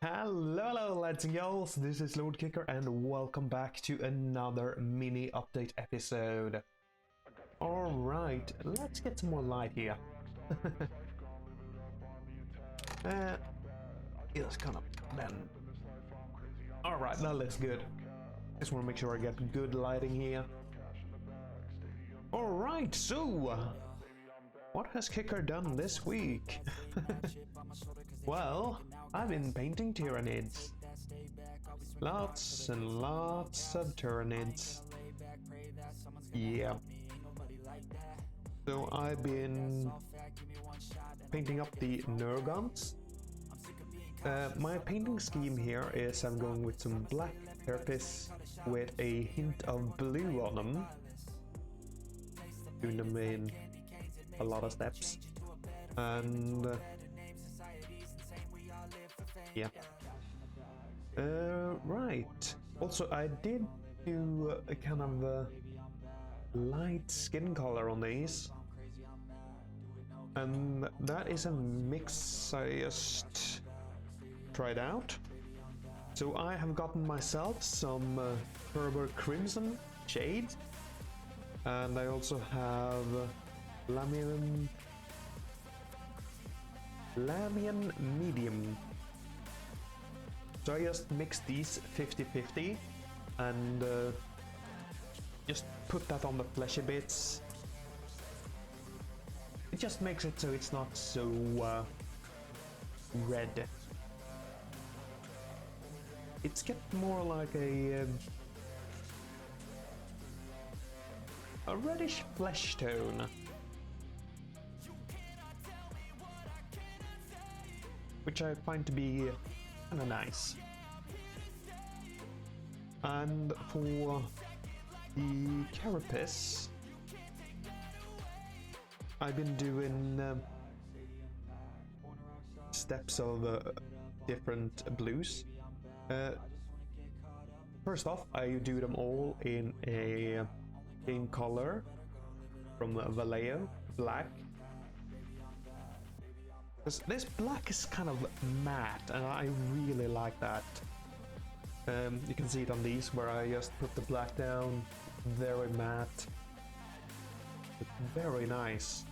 Hello lads and girls, this is Lord Kicker and welcome back to another mini update episode. Alright, let's get some more light here. It's kind of then. Alright, that looks good. Just want to make sure I get good lighting here. Alright, so what has Kicker done this week? Well, I've been painting Tyranids. Lots and lots of Tyranids. Yeah. So I've been painting up the Nergons. My painting scheme here is I'm going with some black surface with a hint of blue on them. Doing them in a lot of steps. And yeah. Right. Also, I did do a kind of light skin color on these. And that is a mix I just tried out. So I have gotten myself some Turbo Crimson shade. And I also have Leviathan medium. So I just mix these 50-50 and just put that on the fleshy bits. It just makes it so it's not so red. It's get more like a reddish flesh tone. Which I find to be kind of nice. And for the carapace, I've been doing steps of different blues. First off, I do them all in a game color from Vallejo, black. This black is kind of matte and I really like that. You can see it on these where I just put the black down, very matte, but very nice.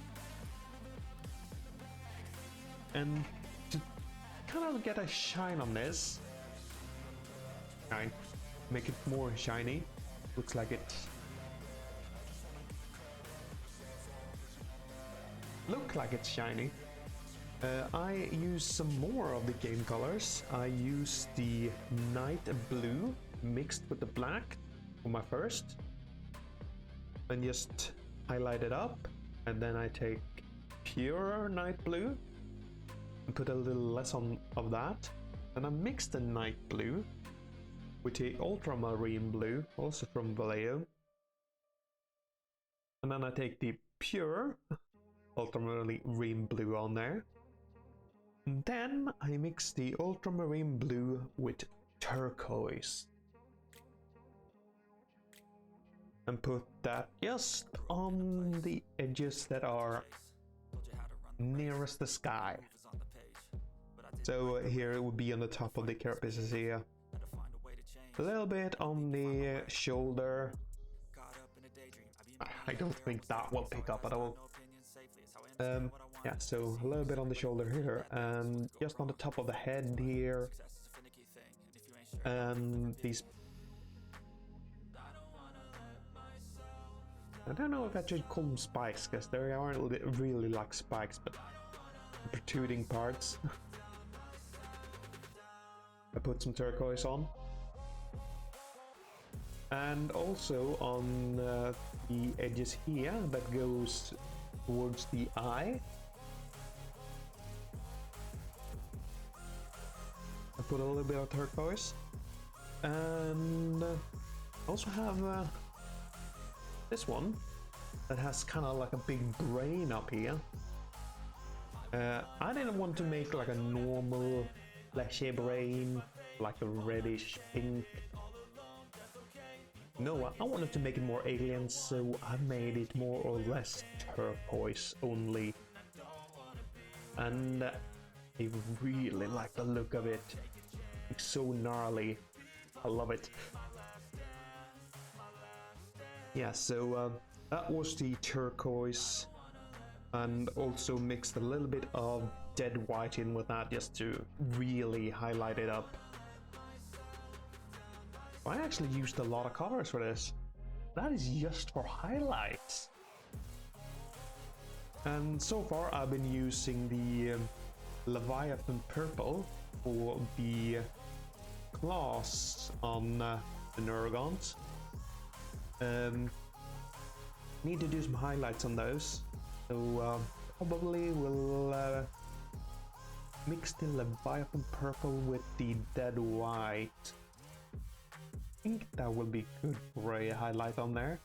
And to kind of get a shine on this, I make it more shiny, looks like it. Look like it's shiny. I use some more of the game colors. I use the night blue mixed with the black for my first and just highlight it up, and then I take pure night blue and put a little less on of that, and I mix the night blue with the ultramarine blue, also from Vallejo, and then I take the pure ultramarine blue on there. Then I mix the ultramarine blue with turquoise and put that just on the edges that are nearest the sky. So here it would be on the top of the carapaces here, a little bit on the shoulder. I don't think that will pick up at all. Yeah, so a little bit on the shoulder here, and just on the top of the head here, and these. I don't know if I should call them spikes, because they aren't really like spikes, but protruding parts. I put some turquoise on. And also on the edges here that goes towards the eye, I put a little bit of turquoise, and also have this one that has kind of like a big brain up here. I didn't want to make like a normal fleshy brain, like a reddish pink. No, I wanted to make it more alien, so I made it more or less turquoise only. And I really like the look of it. It's so gnarly. I love it. Yeah, so that was the turquoise, and also mixed a little bit of dead white in with that just to really highlight it up. I actually used a lot of colors for this. That is just for highlights. And so far I've been using the Leviathan purple for the claws on the Neurogons. Need to do some highlights on those, so probably we'll mix the Leviathan purple with the dead white. I think that will be good for a highlight on there.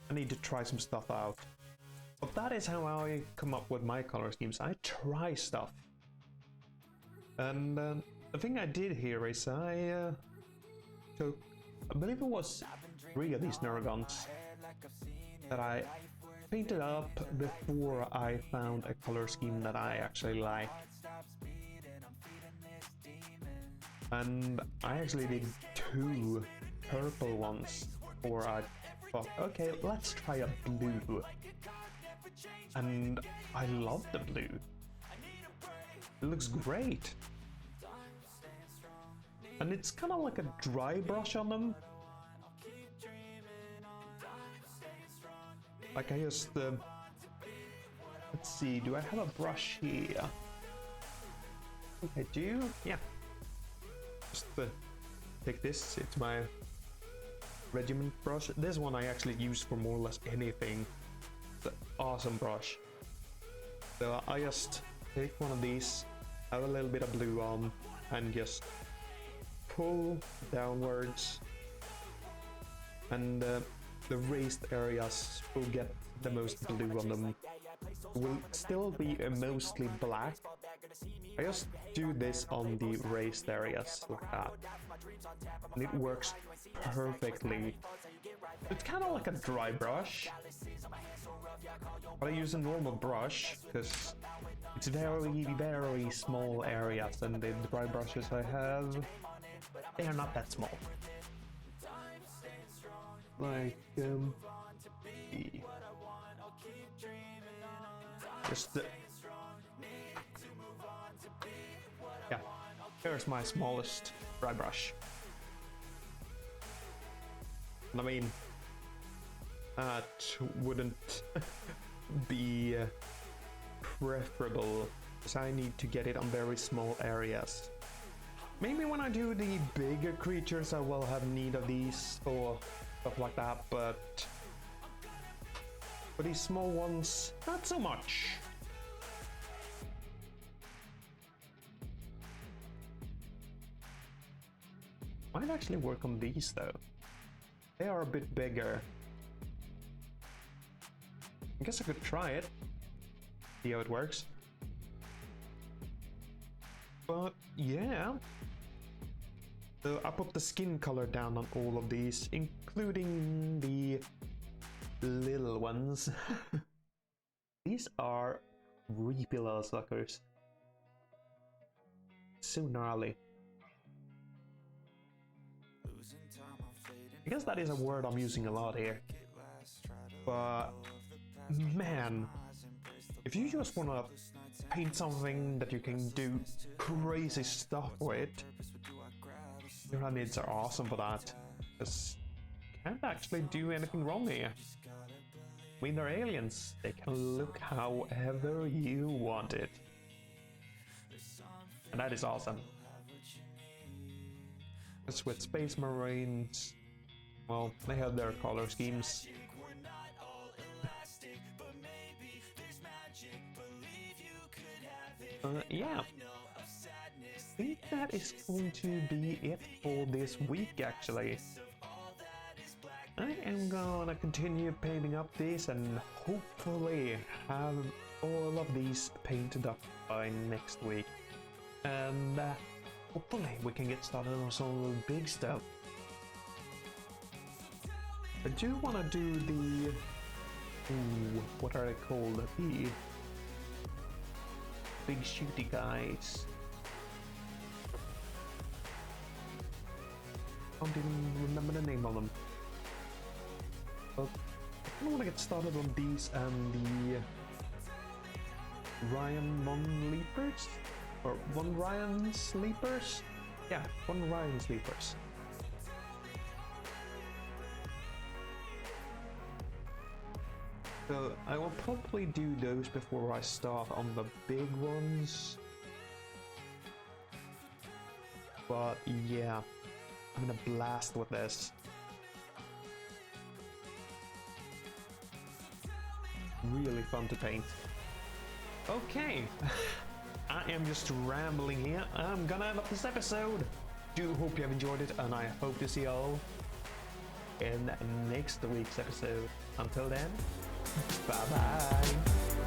I need to try some stuff out. But that is how I come up with my color schemes. I try stuff. And the thing I did here is I took, I believe it was 3 of these Neurogons that I painted up before I found a color scheme that I actually like. And I actually did 2 purple ones, or I thought, okay, let's try a blue. And I love the blue. It looks great. And it's kind of like a dry brush on them. Like I just, let's see, do I have a brush here? I think I do, yeah. Just take this, it's my regiment brush. This one I actually use for more or less anything. It's an awesome brush. So I just take one of these, have a little bit of blue on, and just pull downwards, and the raised areas will get the most blue on them. Will still be mostly black. I just do this on the raised areas like that, and it works perfectly. It's kind of like a dry brush, but I use a normal brush because it's very small areas, and the dry brushes I have, they are not that small. Like just yeah, here's my smallest dry brush. And I mean, that wouldn't be preferable, because I need to get it on very small areas. Maybe when I do the bigger creatures I will have need of these or stuff like that, but for these small ones, not so much. Might actually work on these though. They are a bit bigger. I guess I could try it, see how it works. But yeah. So I put the skin color down on all of these, including the little ones. These are creepy little suckers. So gnarly. I guess that is a word I'm using a lot here. But man, if you just want to paint something that you can do crazy stuff with, Tyranids are awesome for that, because you can't actually do anything wrong here. I mean, they're aliens, they can look however you want it. And that is awesome. Because with Space Marines, well, they have their color schemes. Yeah. I think that is going to be it for this week, actually. I am gonna continue painting up these and hopefully have all of these painted up by next week. And hopefully we can get started on some of the big stuff. I do want to do the... Ooh, what are they called? The big shooty guys. I don't even remember the name of them. But I don't want to get started on these and the Ryan Mon Leapers? Or one Ryan Sleepers? Yeah, one Ryan Sleepers. So I will probably do those before I start on the big ones. But yeah, I'm gonna blast with this. Really fun to paint. Okay, I am just rambling here. I'm gonna end up this episode. Do hope you have enjoyed it, and I hope to see you all in next week's episode. Until then, bye bye.